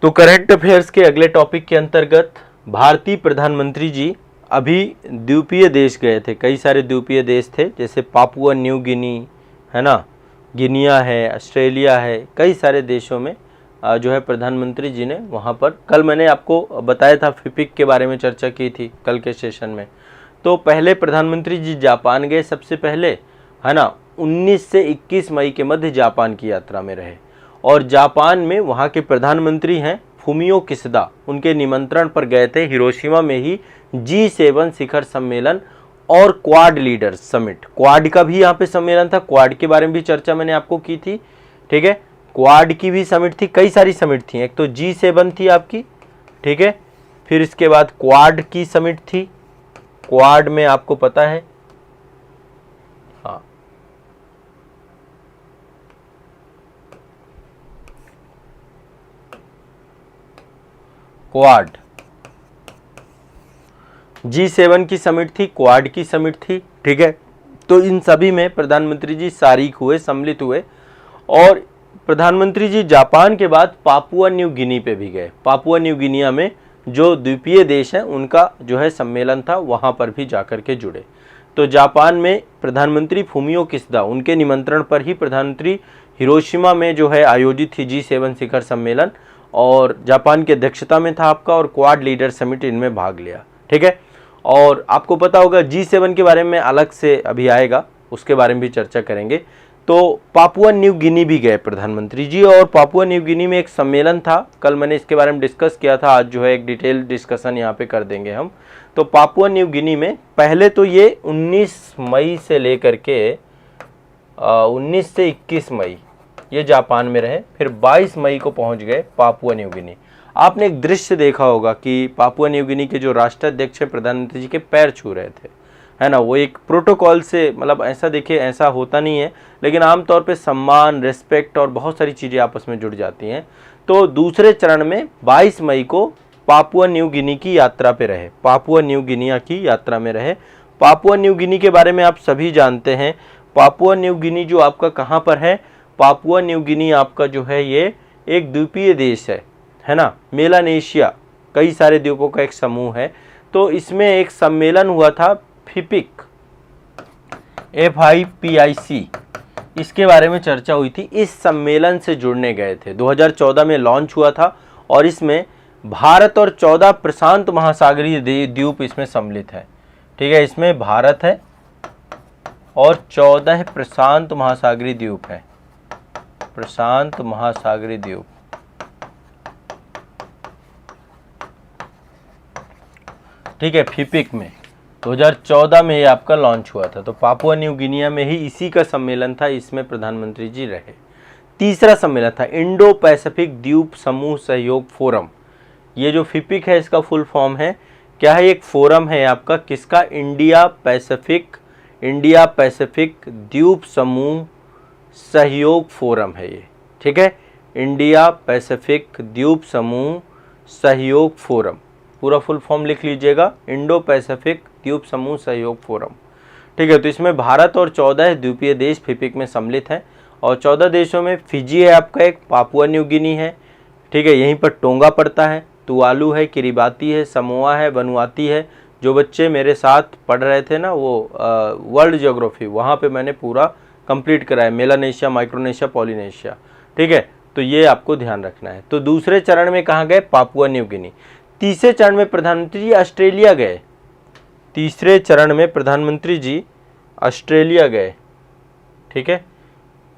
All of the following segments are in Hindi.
तो करंट अफेयर्स के अगले टॉपिक के अंतर्गत भारतीय प्रधानमंत्री जी अभी द्वीपीय देश गए थे। कई सारे द्वीपीय देश थे, जैसे पापुआ न्यू गिनी है ना, गिनिया है, ऑस्ट्रेलिया है, कई सारे देशों में जो है प्रधानमंत्री जी ने वहाँ पर, कल मैंने आपको बताया था फिपिक के बारे में चर्चा की थी कल के सेशन में। तो पहले प्रधानमंत्री जी जापान गए सबसे पहले, है ना, 19 से 21 मई के मध्य जापान की यात्रा में रहे। और जापान में वहाँ के प्रधानमंत्री हैं फुमियो किशिदा, उनके निमंत्रण पर गए थे। हिरोशिमा में ही G7 शिखर सम्मेलन और क्वाड लीडर्स समिट, क्वाड का भी यहाँ पे सम्मेलन था, क्वाड के बारे में भी चर्चा मैंने आपको की थी। ठीक है, क्वाड की भी समिट थी, कई सारी समिट थी। एक तो G7 थी आपकी, ठीक है, फिर इसके बाद क्वाड की समिट थी। क्वाड में आपको पता है, हाँ, क्वाड, G7 की समिट थी, क्वाड की समिट थी। ठीक है, तो इन सभी में प्रधानमंत्री जी शारीक हुए, सम्मिलित हुए। और प्रधानमंत्री जी जापान के बाद पापुआ न्यू गिनी पे भी गए। पापुआ न्यू गिनिया में जो द्वीपीय देश हैं उनका जो है सम्मेलन था, वहाँ पर भी जाकर के जुड़े। तो जापान में प्रधानमंत्री फुमियो किशिदा, उनके निमंत्रण पर ही प्रधानमंत्री हिरोशिमा में जो है आयोजित थी G7 शिखर सम्मेलन, और जापान की अध्यक्षता में था आपका, और क्वाड लीडर समिट इनमें भाग लिया। ठीक है, और आपको पता होगा G7 के बारे में अलग से अभी आएगा, उसके बारे में भी चर्चा करेंगे। तो पापुआ न्यू गिनी भी गए प्रधानमंत्री जी, और पापुआ न्यू गिनी में एक सम्मेलन था, कल मैंने इसके बारे में डिस्कस किया था, आज जो है एक डिटेल डिस्कशन यहाँ पे कर देंगे हम। तो पापुआ न्यू गिनी में पहले तो ये 19 मई से लेकर के 19 से 21 मई ये जापान में रहे, फिर 22 मई को पहुँच गए पापुआ न्यू गिनी। आपने एक दृश्य देखा होगा कि पापुआ न्यू गिनी के जो राष्ट्राध्यक्ष हैं प्रधानमंत्री जी के पैर छू रहे थे, है ना। वो एक प्रोटोकॉल से, मतलब ऐसा देखिए, ऐसा होता नहीं है, लेकिन आमतौर पे सम्मान, रिस्पेक्ट और बहुत सारी चीज़ें आपस में जुड़ जाती हैं। तो दूसरे चरण में 22 मई को पापुआ न्यू गिनी की यात्रा पे रहे, पापुआ न्यू गिनिया की यात्रा में रहे। पापुआ न्यू गिनी के बारे में आप सभी जानते हैं। पापुआ न्यू गिनी जो आपका कहाँ पर है, पापुआ न्यू गिनी आपका जो है ये एक द्वीपीय देश है ना, मेलानेशिया, कई सारे द्वीपों का एक समूह है। तो इसमें एक सम्मेलन हुआ था फिपिक, FIPIC, इसके बारे में चर्चा हुई थी। इस सम्मेलन से जुड़ने गए थे, 2014 में लॉन्च हुआ था, और इसमें भारत और 14 प्रशांत महासागरीय द्वीप इसमें सम्मिलित है। ठीक है, इसमें भारत है और 14 प्रशांत महासागरीय द्वीप है, प्रशांत महासागरीय द्वीप। ठीक है, फिपिक में 2014 में ये आपका लॉन्च हुआ था। तो पापुआ न्यू गिनिया में ही इसी का सम्मेलन था, इसमें प्रधानमंत्री जी रहे। तीसरा सम्मेलन था इंडो पैसिफिक द्वीप समूह सहयोग फोरम। ये जो फिपिक है इसका फुल फॉर्म है क्या है, एक फोरम है आपका, किसका, इंडिया पैसिफिक द्वीप समूह सहयोग फोरम है ये। ठीक है, इंडिया पैसिफिक द्वीप समूह सहयोग फोरम, पूरा फुल फॉर्म लिख लीजिएगा, इंडो पैसिफिक द्वीप समूह सहयोग फोरम। ठीक है, तो इसमें भारत और 14 द्वीपीय देश फिपिक में सम्मिलित हैं, और 14 देशों में फिजी है आपका, एक पापुआ न्यू गिनी है। ठीक है, यहीं पर टोंगा पड़ता है, तुवालू है, किरिबाती है, समोआ है, वनुआती है। जो बच्चे मेरे साथ पढ़ रहे थे ना वो वर्ल्ड ज्योग्राफी, वहाँ पे मैंने पूरा कंप्लीट कराया, मेलानेशिया, माइक्रोनेशिया, पॉलिनेशिया। ठीक है, तो ये आपको ध्यान रखना है। तो दूसरे चरण में कहाँ गए, पापुआ न्यू गिनी। तीसरे चरण में प्रधानमंत्री जी ऑस्ट्रेलिया गए, तीसरे चरण में प्रधानमंत्री जी ऑस्ट्रेलिया गए। ठीक है,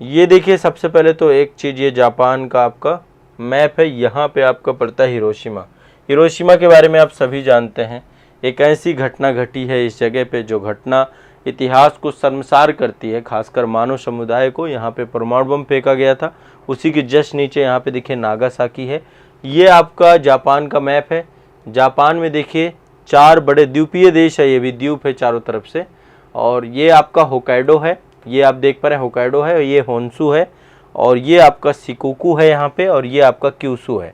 ये देखिए, सबसे पहले तो एक चीज़, ये जापान का आपका मैप है, यहाँ पे आपका पड़ता है हिरोशिमा। हिरोशिमा के बारे में आप सभी जानते हैं, एक ऐसी घटना घटी है इस जगह पे जो घटना इतिहास को शर्मसार करती है, खासकर मानव समुदाय को। यहाँ पे परमाणु बम फेंका गया था, उसी के जस्ट नीचे यहाँ पे देखिए नागासाकी है। ये आपका जापान का मैप है। जापान में देखिए 4 बड़े द्वीपीय देश है, ये भी द्वीप है चारों तरफ से। और ये आपका होकाइडो है, ये आप देख पा रहे हैं होकाइडो है, ये होन्शु है, और ये आपका शिकोकू है यहाँ पे, और ये आपका क्यूशू है।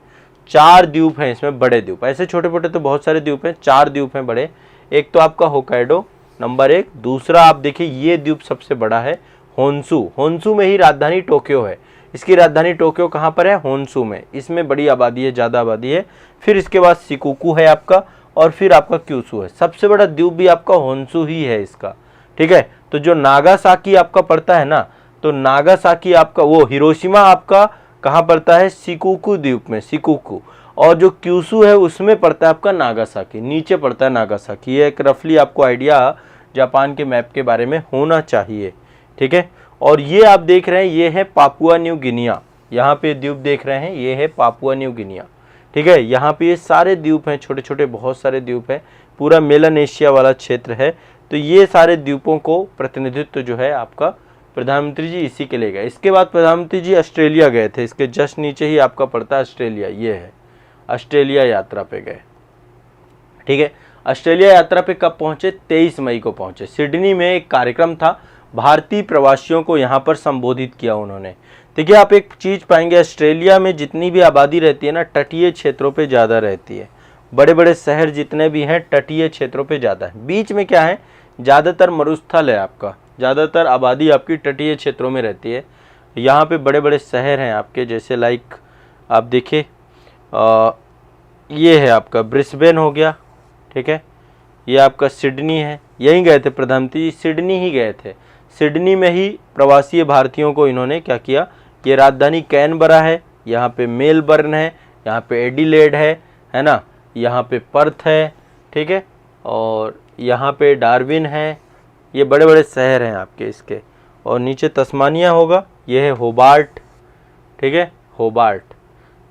4 द्वीप हैं इसमें, बड़े द्वीप। ऐसे छोटे मोटे तो बहुत सारे द्वीप हैं, 4 द्वीप हैं बड़े। एक तो आपका होकाइडो नंबर 1, दूसरा आप देखिए ये द्वीप सबसे बड़ा है होन्शु। होन्शु में ही राजधानी टोक्यो है। इसकी राजधानी टोक्यो कहाँ पर है, होन्शू में, इसमें बड़ी आबादी है, ज़्यादा आबादी है। फिर इसके बाद शिकोकू है आपका, और फिर आपका क्यूशू है। सबसे बड़ा द्वीप भी आपका होन्शू ही है इसका, ठीक है। तो जो नागासाकी आपका पड़ता है ना, तो नागासाकी आपका वो हिरोशिमा आपका कहाँ पड़ता है, शिकोकू द्वीप में, शिकोकू। और जो क्यूशू है उसमें पड़ता है आपका नागासाकी, नीचे पड़ता है नागासाकी। ये एक रफली आपको आइडिया जापान के मैप के बारे में होना चाहिए, ठीक है। और ये आप देख रहे हैं, ये है पापुआ न्यू गिनिया, यहाँ पे द्वीप देख रहे हैं, ये है पापुआ न्यू गिनिया, ठीक है। यहाँ पे ये सारे द्वीप हैं, छोटे छोटे बहुत सारे द्वीप हैं, पूरा मेलानेशिया वाला क्षेत्र है। तो ये सारे द्वीपों को प्रतिनिधित्व जो है आपका प्रधानमंत्री जी इसी के ले गए। इसके बाद प्रधानमंत्री जी ऑस्ट्रेलिया गए थे, इसके जस्ट नीचे ही आपका पड़ता है ऑस्ट्रेलिया, ये है ऑस्ट्रेलिया यात्रा पे गए, ठीक है। ऑस्ट्रेलिया यात्रा पे कब पहुंचे, 23 मई को पहुंचे। सिडनी में एक कार्यक्रम था, भारतीय प्रवासियों को यहाँ पर संबोधित किया उन्होंने। देखिए आप एक चीज़ पाएंगे, ऑस्ट्रेलिया में जितनी भी आबादी रहती है ना, तटीय क्षेत्रों पे ज़्यादा रहती है। बड़े बड़े शहर जितने भी हैं तटीय क्षेत्रों पे ज़्यादा है। बीच में क्या है, ज़्यादातर मरुस्थल है आपका, ज़्यादातर आबादी आपकी तटीय क्षेत्रों में रहती है। यहाँ पे बड़े बड़े शहर हैं आपके, जैसे लाइक आप देखिए ये है आपका ब्रिस्बेन हो गया, ठीक है। ये आपका सिडनी है, यहीं गए थे प्रधानमंत्री, सिडनी ही गए थे। सिडनी में ही प्रवासी भारतीयों को इन्होंने क्या किया, ये राजधानी कैनबरा है, यहाँ पे मेलबर्न है, यहाँ पे एडिलेड है ना, यहाँ पे पर्थ है, ठीक है, और यहाँ पे डार्विन है। ये बड़े बड़े शहर हैं आपके इसके। और नीचे तस्मानिया होगा, ये है होबार्ट, ठीक है, होबार्ट।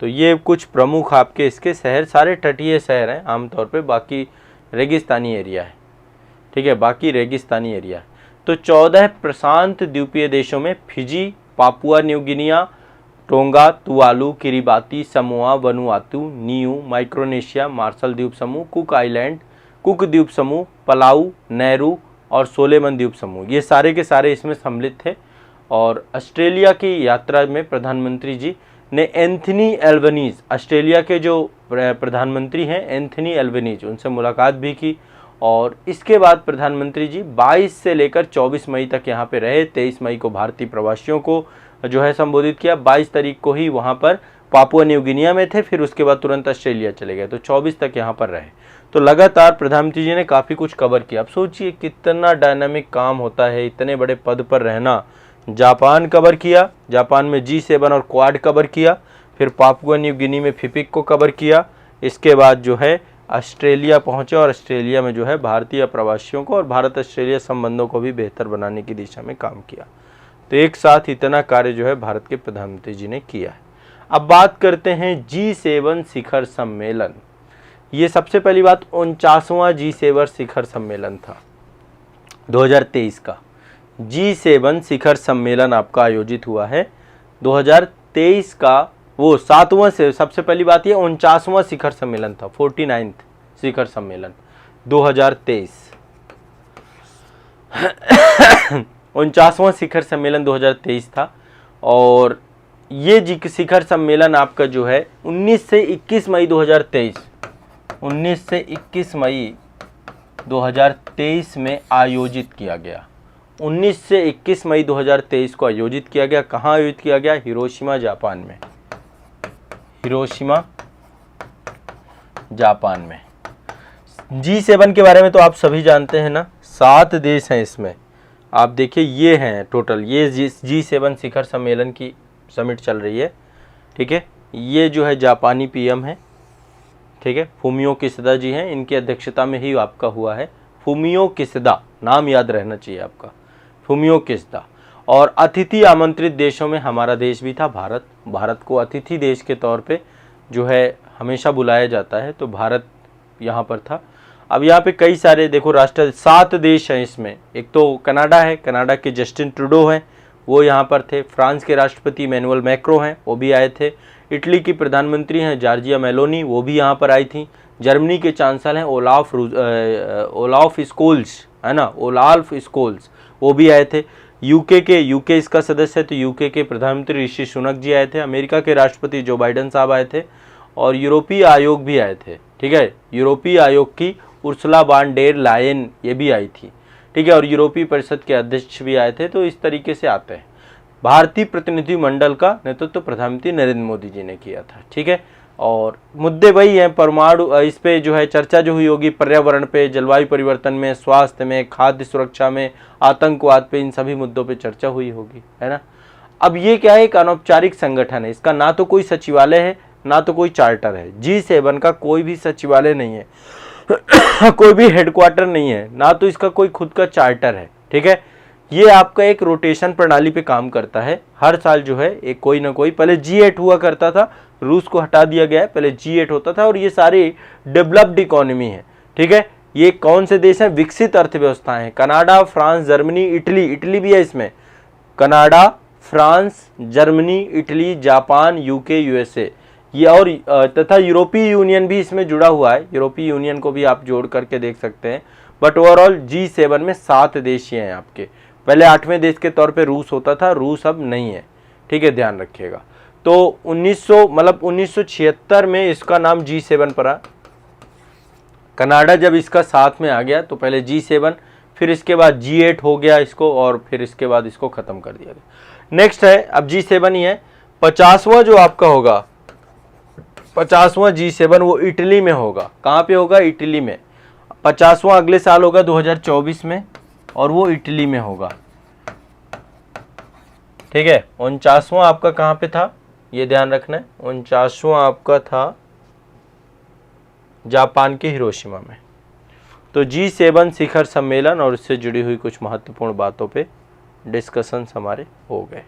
तो ये कुछ प्रमुख आपके इसके शहर, सारे तटीय शहर हैं आमतौर पे, बाकी रेगिस्तानी एरिया है, ठीक है, बाकी रेगिस्तानी एरिया है। तो 14 प्रशांत द्वीपीय देशों में Fiji, Papua New Guinea, Tonga, Tuvalu, Kiribati, Samoa, Vanuatu, Niue, Micronesia, Marshall द्वीप समूह, कुक आइलैंड, कुक द्वीप समूह, पलाऊ, नेहरू और सोलेमन द्वीप समूह, ये सारे के सारे इसमें सम्मिलित थे। और ऑस्ट्रेलिया की यात्रा में प्रधानमंत्री जी ने एंथनी एल्बनीज, ऑस्ट्रेलिया के जो प्रधानमंत्री हैं एंथनी एल्बनीज, उनसे मुलाकात भी की। और इसके बाद प्रधानमंत्री जी 22 से लेकर 24 मई तक यहाँ पे रहे। 23 मई को भारतीय प्रवासियों को जो है संबोधित किया, 22 तारीख को ही वहाँ पर पापुआ न्यू गिनिया में थे, फिर उसके बाद तुरंत ऑस्ट्रेलिया चले गए, तो 24 तक यहाँ पर रहे। तो लगातार प्रधानमंत्री जी ने काफ़ी कुछ कवर किया। अब सोचिए कितना डायनामिक काम होता है, इतने बड़े पद पर रहना। जापान कवर किया, जापान में G7 और क्वाड कवर किया, फिर पापुआ न्यू गिनी में फिपिक को कवर किया। इसके बाद जो है ऑस्ट्रेलिया पहुँचे और ऑस्ट्रेलिया में जो है भारतीय प्रवासियों को और भारत ऑस्ट्रेलिया संबंधों को भी बेहतर बनाने की दिशा में काम किया। तो एक साथ इतना कार्य जो है भारत के प्रधानमंत्री जी ने किया है। अब बात करते हैं G7 शिखर सम्मेलन। ये सबसे पहली बात 49वां G7 शिखर सम्मेलन था 2023 का। G7 शिखर सम्मेलन आपका आयोजित हुआ है 2023 का, वो 7वां से, सबसे पहली बात ये 49वां शिखर सम्मेलन था, 49th शिखर सम्मेलन 2023। 49वां शिखर सम्मेलन 2023 था। और ये शिखर सम्मेलन आपका जो है 19 से 21 मई 2023, 19 से 21 मई 2023 में आयोजित किया गया। 19 से 21 मई 2023 को आयोजित किया गया। कहाँ आयोजित किया गया? हिरोशिमा जापान में, हिरोशिमा जापान में। G7 के बारे में तो आप सभी जानते हैं ना, 7 देश हैं इसमें। आप देखिए ये हैं टोटल, ये G7 शिखर सम्मेलन की समिट चल रही है, ठीक है। ये जो है जापानी पीएम है, ठीक है, फूमियो किशिदा जी हैं, इनकी अध्यक्षता में ही आपका हुआ है। फूमियो किशिदा, नाम याद रहना चाहिए आपका, फूमियो किशिदा। और अतिथि आमंत्रित देशों में हमारा देश भी था, भारत। भारत को अतिथि देश के तौर पे जो है हमेशा बुलाया जाता है, तो भारत यहाँ पर था। अब यहाँ पे कई सारे देखो राष्ट्र, 7 देश हैं इसमें। एक तो कनाडा है, कनाडा के जस्टिन ट्रूडो हैं, वो यहाँ पर थे। फ्रांस के राष्ट्रपति इमैनुअल मैक्रो हैं, वो भी आए थे। इटली की प्रधानमंत्री हैं जॉर्जिया मेलोनी, वो भी यहाँ पर आई थी। जर्मनी के चांसलर हैं ओलाफ स्कोल्स, है ना, ओलाफ स्कोल्स, वो भी आए थे। यूके इसका सदस्य है, तो यूके के प्रधानमंत्री ऋषि सुनक जी आए थे। अमेरिका के राष्ट्रपति जो बाइडेन साहब आए थे। और यूरोपीय आयोग भी आए थे, ठीक है। यूरोपीय आयोग की उर्सुला वान डेर लायन ये भी आई थी, ठीक है। और यूरोपीय परिषद के अध्यक्ष भी आए थे। तो इस तरीके से आते हैं। भारतीय प्रतिनिधिमंडल का नेतृत्व प्रधानमंत्री नरेंद्र मोदी जी ने किया था। ठीक है, और मुद्दे वही हैं, परमाणु, इस पे जो है चर्चा जो हुई होगी, पर्यावरण पे, जलवायु परिवर्तन में, स्वास्थ्य में, खाद्य सुरक्षा में, आतंकवाद पे, इन सभी मुद्दों पे चर्चा हुई होगी, है ना। अब ये क्या है, एक अनौपचारिक संगठन है, इसका ना तो कोई सचिवालय है ना तो कोई चार्टर है। G7 का कोई भी सचिवालय नहीं है कोई भी हेडक्वार्टर नहीं है, ना तो इसका कोई खुद का चार्टर है। ठीक है, ये आपका एक रोटेशन प्रणाली पे काम करता है। हर साल जो है एक कोई ना कोई, पहले G8 हुआ करता था, रूस को हटा दिया गया है, पहले G8 होता था, और ये सारे डेवलप्ड इकोनॉमी है। ठीक है, ये कौन से देश हैं, विकसित अर्थव्यवस्थाएं हैं, Canada, France, Germany, Italy, Italy भी है इसमें, Canada, France, Germany, Italy, Japan, UK, USA, ये और तथा यूरोपीय यूनियन भी इसमें जुड़ा हुआ है। यूरोपीय यूनियन को भी आप जोड़ करके देख सकते हैं। बट ओवरऑल G7 में 7 देश ही हैं आपके। पहले 8वें देश के तौर पे रूस होता था, रूस अब नहीं है। ठीक है, ध्यान रखिएगा। तो 1976 में इसका नाम G7 पड़ा। कनाडा जब इसका साथ में आ गया तो पहले G7, फिर इसके बाद G8 हो गया इसको, और फिर इसके बाद इसको खत्म कर दिया गया। नेक्स्ट है, अब G7 ही है, 50वां जो आपका होगा, 50वां G7 वो इटली में होगा। कहाँ पे होगा, इटली में। 50वां अगले साल होगा 2024 में, और वो इटली में होगा। ठीक है, 49वां आपका कहाँ पे था, ये ध्यान रखना है। 49वां आपका था जापान के हिरोशिमा में। तो G7 शिखर सम्मेलन और उससे जुड़ी हुई कुछ महत्वपूर्ण बातों पे डिस्कशंस हमारे हो गए।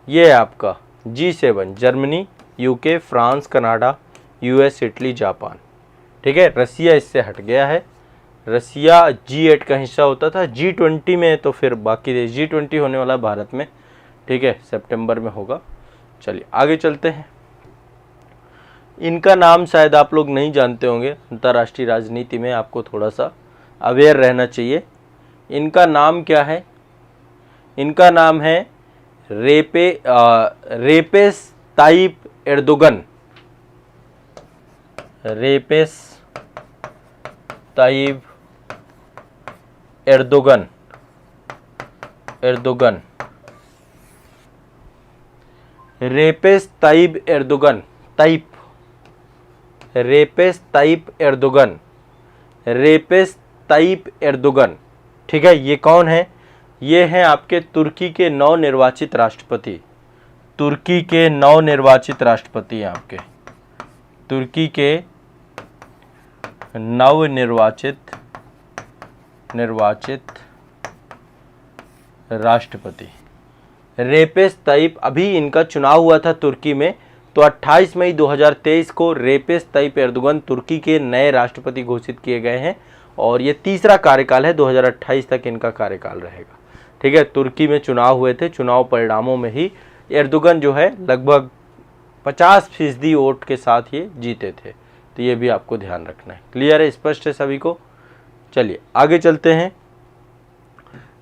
ये है आपका G7, Germany, UK, France, Canada, US, Italy, Japan. ठीक है, रसिया इससे हट गया है। रसिया G8 का हिस्सा होता था, G20 में तो फिर बाकी देश, G20 होने वाला भारत में। ठीक है, सितंबर में होगा। चलिए आगे चलते हैं। इनका नाम शायद आप लोग नहीं जानते होंगे, अंतर्राष्ट्रीय राजनीति में आपको थोड़ा सा अवेयर रहना चाहिए। इनका नाम क्या है, इनका नाम है रेपेस type Erdogan. रेपेस type Erdogan, Erdogan, रेपेस type Erdogan, type, रेपेस type Erdogan, रेपेस type Erdogan. ठीक है, ये कौन है, ये हैं आपके तुर्की के नवनिर्वाचित राष्ट्रपति। तुर्की के नवनिर्वाचित राष्ट्रपति हैं आपके, तुर्की के नवनिर्वाचित राष्ट्रपति रेपेस ताइप। अभी इनका चुनाव हुआ था तुर्की में, तो 28 मई 2023 को रेपेस ताइप एर्दोगन तुर्की के नए राष्ट्रपति घोषित किए गए हैं, और ये तीसरा कार्यकाल है, 2028 तक इनका कार्यकाल रहेगा। ठीक है, तुर्की में चुनाव हुए थे, चुनाव परिणामों में ही एर्दोगन जो है लगभग 50% वोट के साथ ये जीते थे। तो ये भी आपको ध्यान रखना है। क्लियर है, स्पष्ट है सभी को। चलिए आगे चलते हैं।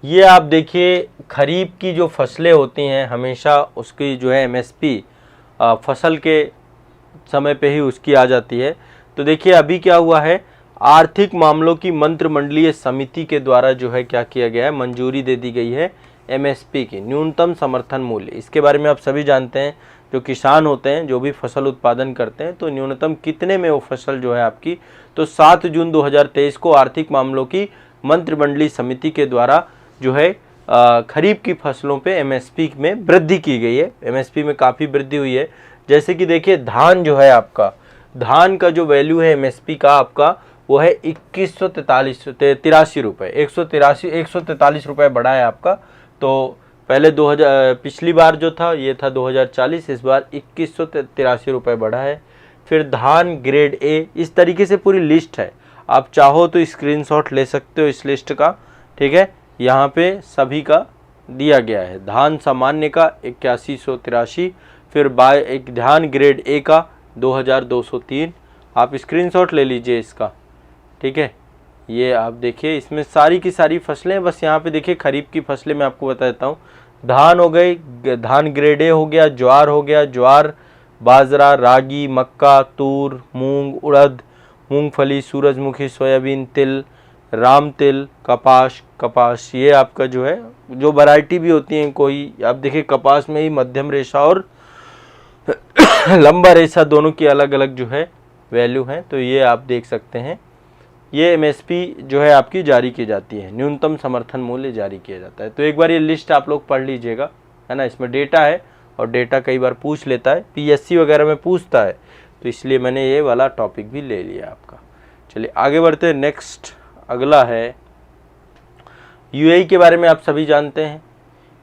ये आप देखिए, खरीफ की जो फसलें होती हैं हमेशा उसकी जो है MSP फसल के समय पे ही उसकी आ जाती है। तो देखिए अभी क्या हुआ है, आर्थिक मामलों की मंत्रिमंडलीय समिति के द्वारा जो है क्या किया गया है, मंजूरी दे दी गई है MSP की, न्यूनतम समर्थन मूल्य। इसके बारे में आप सभी जानते हैं, जो किसान होते हैं, जो भी फसल उत्पादन करते हैं, तो न्यूनतम कितने में वो फसल जो है आपकी, तो 7 जून 2023 को आर्थिक मामलों की मंत्रिमंडलीय समिति के द्वारा जो है खरीफ की फसलों पे MSP में वृद्धि की गई है। MSP में काफ़ी वृद्धि हुई है। जैसे कि देखिए धान जो है आपका, धान का जो वैल्यू है MSP का आपका, वो है 2143 रुपये, 143 रुपये बढ़ा है आपका। तो पहले 2000 पिछली बार जो था ये था 2040, इस बार 2143 रुपये बढ़ा है। फिर धान ग्रेड A, इस तरीके से पूरी लिस्ट है, आप चाहो तो स्क्रीनशॉट ले सकते हो इस लिस्ट का। ठीक है, यहाँ पे सभी का दिया गया है। धान सामान्य का 8183, फिर एक धान ग्रेड A का 2203, आप स्क्रीनशॉट ले लीजिए इसका। ठीक है, ये आप देखिए, इसमें सारी की सारी फसलें, बस यहाँ पे देखिए खरीफ की फसलें मैं आपको बता देता हूँ। धान हो गई, धान ग्रेड A हो गया, ज्वार हो गया, ज्वार, बाजरा, रागी, मक्का, तूर, मूंग, उड़द, मूंगफली, सूरजमुखी, सोयाबीन, तिल, राम तिल, कपास ये आपका जो है, जो वैरायटी भी होती है, कोई आप देखिए कपास में ही मध्यम रेशा और लंबा रेशा दोनों की अलग अलग जो है वैल्यू है, तो ये आप देख सकते हैं। ये एमएसपी जो है आपकी जारी की जाती है, न्यूनतम समर्थन मूल्य जारी किया जाता है। तो एक बार ये लिस्ट आप लोग पढ़ लीजिएगा, है ना। इसमें डेटा है और डेटा कई बार पूछ लेता है, पीएससी वगैरह में पूछता है, तो इसलिए मैंने ये वाला टॉपिक भी ले लिया आपका। चलिए आगे बढ़ते हैं। नेक्स्ट अगला है यूएई के बारे में आप सभी जानते हैं,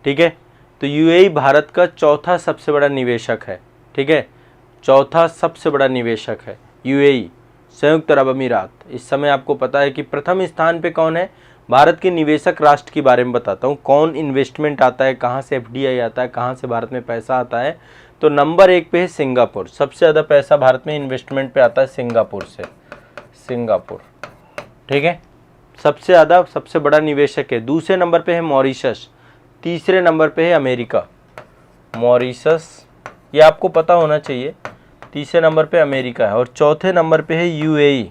ठीक है। तो यूएई भारत का चौथा सबसे बड़ा निवेशक है, ठीक है। चौथा सबसे बड़ा निवेशक है यूएई, संयुक्त अरब अमीरात। इस समय आपको पता है कि प्रथम स्थान पे कौन है भारत के निवेशक राष्ट्र के बारे में बताता हूँ, कौन इन्वेस्टमेंट आता है, कहाँ से एफडीआई आता है, कहाँ से भारत में पैसा आता है। तो नंबर 1 पे है सिंगापुर, सबसे ज़्यादा पैसा भारत में इन्वेस्टमेंट पे आता है सिंगापुर से, सिंगापुर, ठीक है, सबसे ज़्यादा सबसे बड़ा निवेशक है। दूसरे नंबर पे है मॉरिशस, तीसरे नंबर पे है अमेरिका, मॉरिशस ये आपको पता होना चाहिए, तीसरे नंबर पे अमेरिका है, और चौथे नंबर पे है यूएई।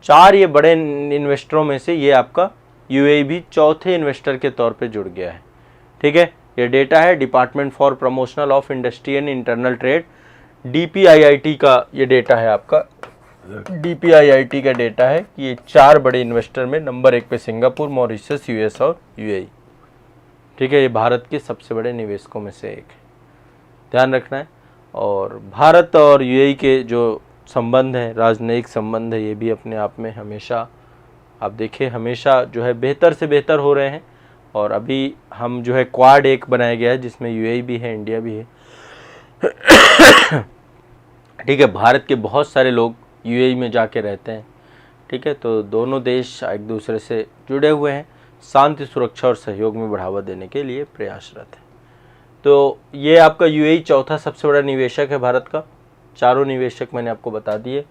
4 ये बड़े इन्वेस्टरों में से ये आपका यूएई भी चौथे इन्वेस्टर के तौर पे जुड़ गया है, ठीक है। ये डेटा है department for promotional of industry and internal trade, DPIIT का ये डेटा है आपका, डीपीआईआईटी का डेटा है कि ये 4 बड़े इन्वेस्टर में नंबर 1 पे सिंगापुर, मॉरिशस, यूएस और यूएई, ठीक है। ये भारत के सबसे बड़े निवेशकों में से एक है, ध्यान रखना है। और भारत और यूएई के जो संबंध है, राजनयिक संबंध है, ये भी अपने आप में हमेशा आप देखिए हमेशा जो है बेहतर से बेहतर हो रहे हैं। और अभी हम जो है क्वाड एक बनाया गया है जिसमें यूएई भी है, इंडिया भी है, ठीक है। भारत के बहुत सारे लोग यूएई में जाके रहते हैं, ठीक है। तो दोनों देश एक दूसरे से जुड़े हुए हैं, शांति, सुरक्षा और सहयोग में बढ़ावा देने के लिए प्रयासरत है। तो ये आपका यूएई चौथा सबसे बड़ा निवेशक है भारत का। चारों निवेशक मैंने आपको बता दिए।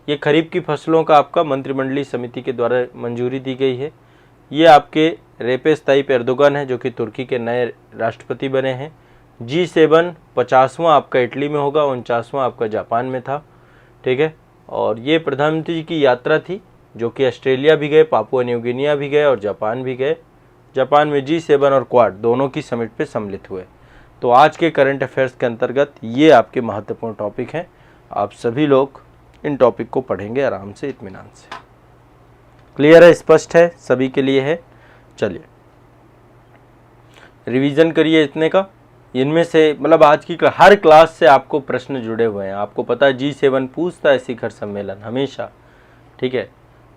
ये खरीफ की फसलों का आपका मंत्रिमंडलीय समिति के द्वारा मंजूरी दी गई है। ये आपके रेपेस ताइप एर्दोगन है जो कि तुर्की के नए राष्ट्रपति बने हैं। G7 50वां आपका इटली में होगा, 49वां आपका जापान में था, ठीक है। और ये प्रधानमंत्री जी की यात्रा थी जो कि ऑस्ट्रेलिया भी गए, पापुआ न्यू गिनिया भी गए और जापान भी गए। जापान में G7 और क्वाड दोनों की समिट पे सम्मिलित हुए। तो आज के करंट अफेयर्स के अंतर्गत ये आपके महत्वपूर्ण टॉपिक हैं। आप सभी लोग इन टॉपिक को पढ़ेंगे आराम से, इत्मीनान से। क्लियर है, स्पष्ट है, सभी के लिए है। चलिए रिवीजन करिए इतने का। इनमें से मतलब आज की हर क्लास से आपको प्रश्न जुड़े हुए हैं। आपको पता है G7 पूछता है शिखर सम्मेलन हमेशा, ठीक है।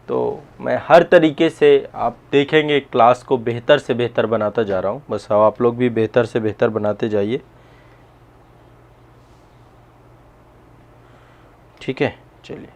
तो मैं हर तरीके से आप देखेंगे क्लास को बेहतर से बेहतर बनाता जा रहा हूँ, बस आप लोग भी बेहतर से बेहतर बनाते जाइए, ठीक है। चलिए।